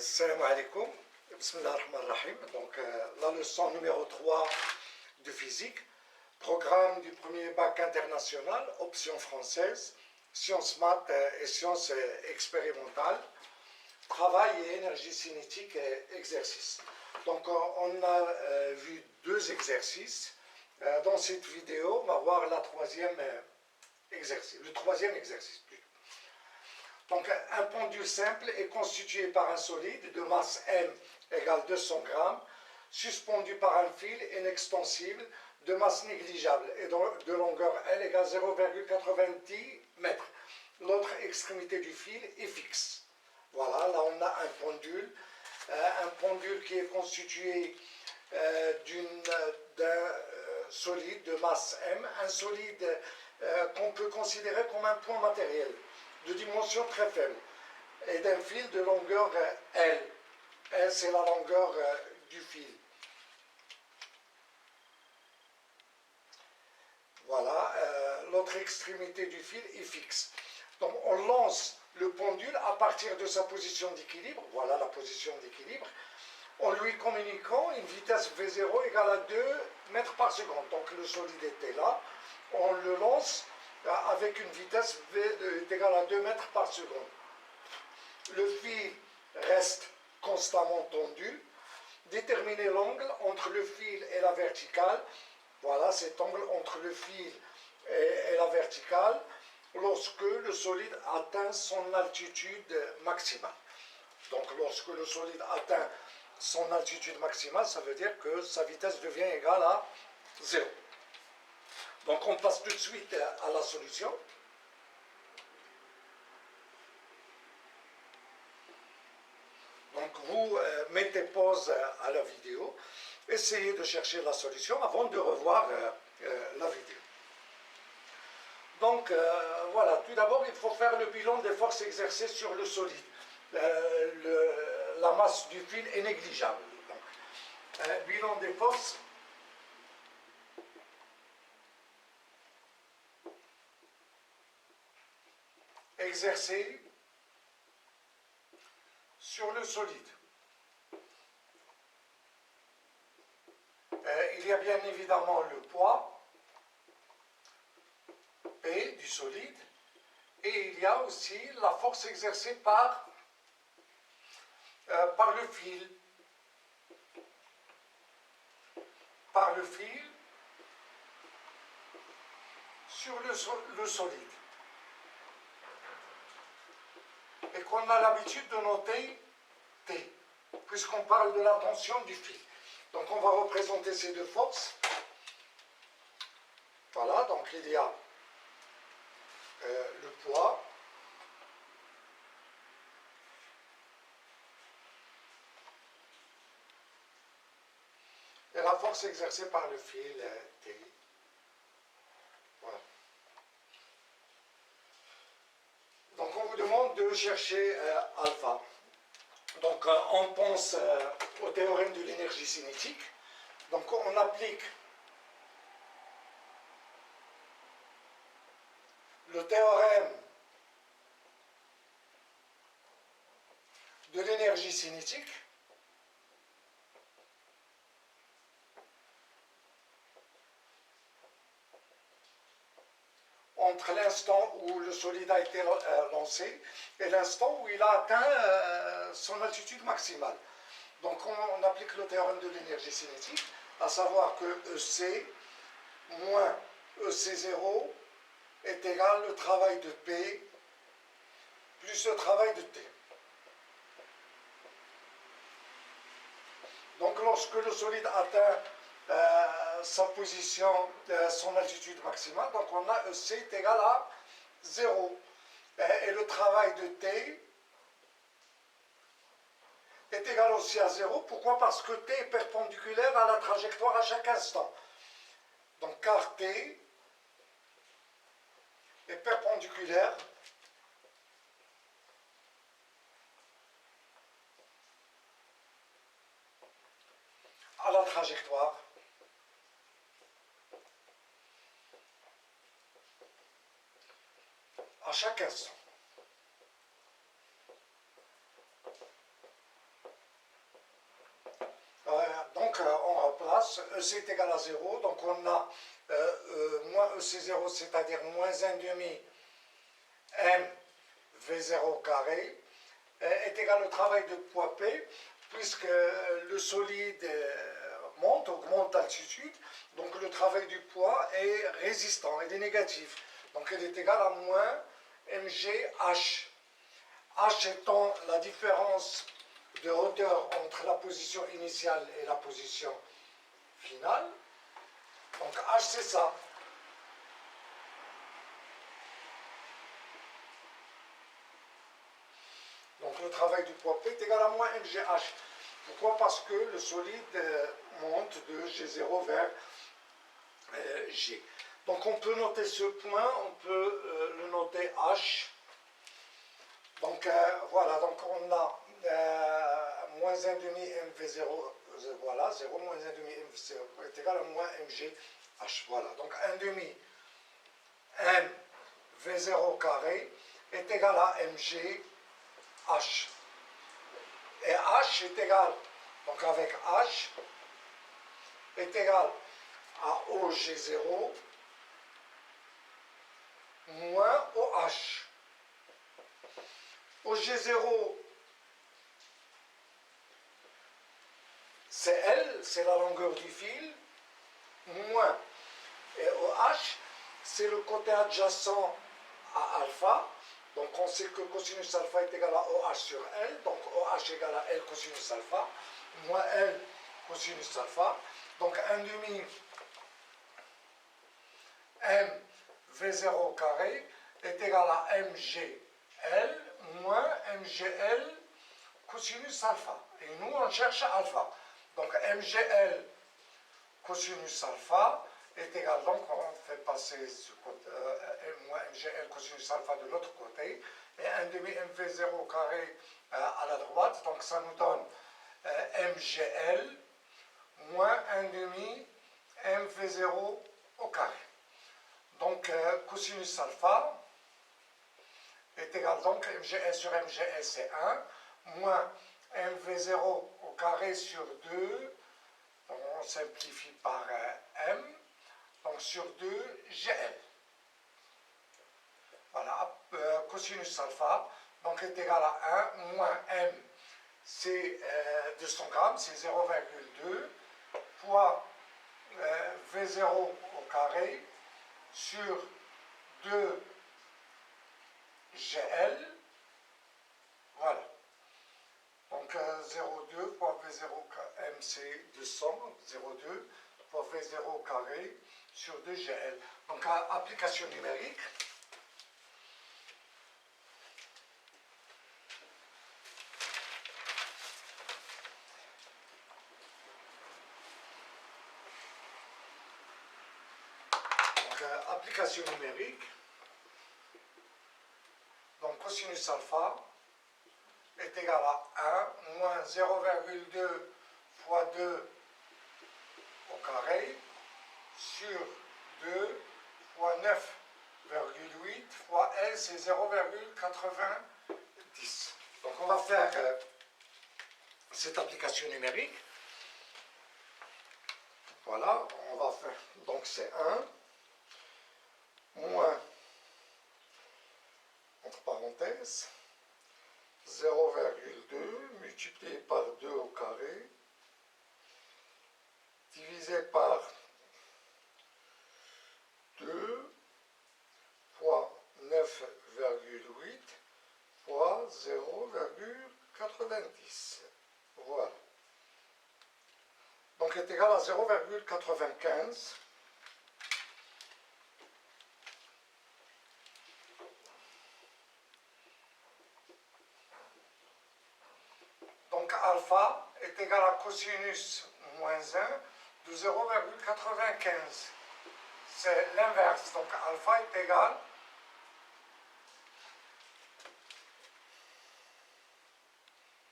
Salam alaikum, bismillah ar-Rahman ar-Rahim. Donc la leçon numéro 3 de physique, programme du premier bac international, option française, sciences maths et sciences expérimentales, travail et énergie cinétique et exercice. Donc on a vu deux exercices. Dans cette vidéo, on va voir le troisième exercice plutôt. Donc un pendule simple est constitué par un solide de masse M égale 200 grammes, suspendu par un fil inextensible de masse négligeable et de longueur L égale 0,90 mètres. L'autre extrémité du fil est fixe. Voilà, là on a un pendule qui est constitué d'un solide de masse M, un solide qu'on peut considérer comme un point matériel de dimension très faible et d'un fil de longueur L. L, c'est la longueur du fil. Voilà, l'autre extrémité du fil est fixe. Donc on lance le pendule à partir de sa position d'équilibre, voilà la position d'équilibre, en lui communiquant une vitesse V0 égale à 2 mètres par seconde. Donc le solide était là, on le lance avec une vitesse V égale à 2 mètres par seconde. Le fil reste constamment tendu. Déterminer l'angle entre le fil et la verticale. Voilà cet angle entre le fil et la verticale lorsque le solide atteint son altitude maximale. Donc lorsque le solide atteint son altitude maximale, ça veut dire que sa vitesse devient égale à 0. Donc on passe tout de suite à la solution. Donc vous mettez pause à la vidéo, essayez de chercher la solution avant de revoir la vidéo. Donc voilà, tout d'abord il faut faire le bilan des forces exercées sur le solide. La masse du fil est négligeable. Donc, bilan des forces. Exercées sur le solide. Il y a bien évidemment le poids P du solide et il y a aussi la force exercée par le fil. Par le fil sur le solide. Et qu'on a l'habitude de noter T, puisqu'on parle de la tension du fil. Donc on va représenter ces deux forces. Voilà, donc il y a le poids et la force exercée par le fil T. Voilà. Donc on vous demande de chercher alpha. Donc on pense au théorème de l'énergie cinétique. Donc on applique le théorème de l'énergie cinétique entre l'instant où le solide a été lancé et l'instant où il a atteint son altitude maximale. Donc on applique le théorème de l'énergie cinétique, à savoir que EC moins EC0 est égal au travail de P plus le travail de T. Donc lorsque le solide atteint sa position, son altitude maximale, donc on a EC est égal à 0. Et le travail de T est égal aussi à 0. Pourquoi? Parce que T est perpendiculaire à la trajectoire à chaque instant. Donc car T est perpendiculaire à la trajectoire à chaque instant. EC est égal à 0, donc on a moins EC0, c'est-à-dire moins 1 demi M V0 carré, est égal au travail de poids P, puisque le solide augmente d'altitude, donc le travail du poids est résistant, il est négatif. Donc il est égal à moins mgh. H étant la différence de hauteur entre la position initiale et la position finale. Donc H c'est ça. Donc le travail du poids P est égal à moins mgh. Pourquoi? Parce que le solide monte de G0 vers G. Donc on peut noter ce point, on peut le noter H. Donc voilà, donc on a moins 1 demi mv0, voilà, 0 moins 1 demi mv0 est égal à moins mgh. Voilà, donc 1 demi mv0 carré est égal à mgh. Et H est égal, donc avec H, est égal à OG0 moins OH. OG0, c'est L, c'est la longueur du fil, moins, et OH, c'est le côté adjacent à alpha. Donc on sait que cosinus alpha est égal à OH sur L, donc OH égale à L cosinus alpha, moins L cosinus alpha. Donc 1 demi M V0 carré est égal à MGL moins MGL cosinus alpha. Et nous on cherche alpha. Donc MGL cosinus alpha est égal, donc on fait passer ce côté, moins mgl cosinus alpha de l'autre côté, et 1 demi mv0 carré à la droite, donc ça nous donne mgl moins 1 demi mv0 au carré. Donc cosinus alpha est égal, donc mgl sur mgl c'est 1, moins mv0 au carré sur 2, donc on simplifie par m, donc sur 2 GL. Voilà, cosinus alpha, donc est égal à 1 moins m, c'est 200 grammes, c'est 0,2 fois V0 au carré sur 2 GL. Voilà. Donc 0,2 fois V0 m c'est 200, 0,2 fois V0 au carré sur 2 GL. Donc application numérique. Donc application numérique. Donc cosinus alpha est égal à 1 moins 0,2 fois 2 au carré sur 2 fois 9,8 fois L, c'est 0,90. Donc on va faire cette application numérique. Voilà, on va faire, donc c'est 1 moins, entre parenthèses, 0,2 multiplié par 2 au carré, divisé par 2 fois 9,8 fois 0,90. Voilà. Donc est égal à 0,95. Donc alpha est égal à cosinus moins 1 de 0,95. C'est l'inverse. Donc alpha est égal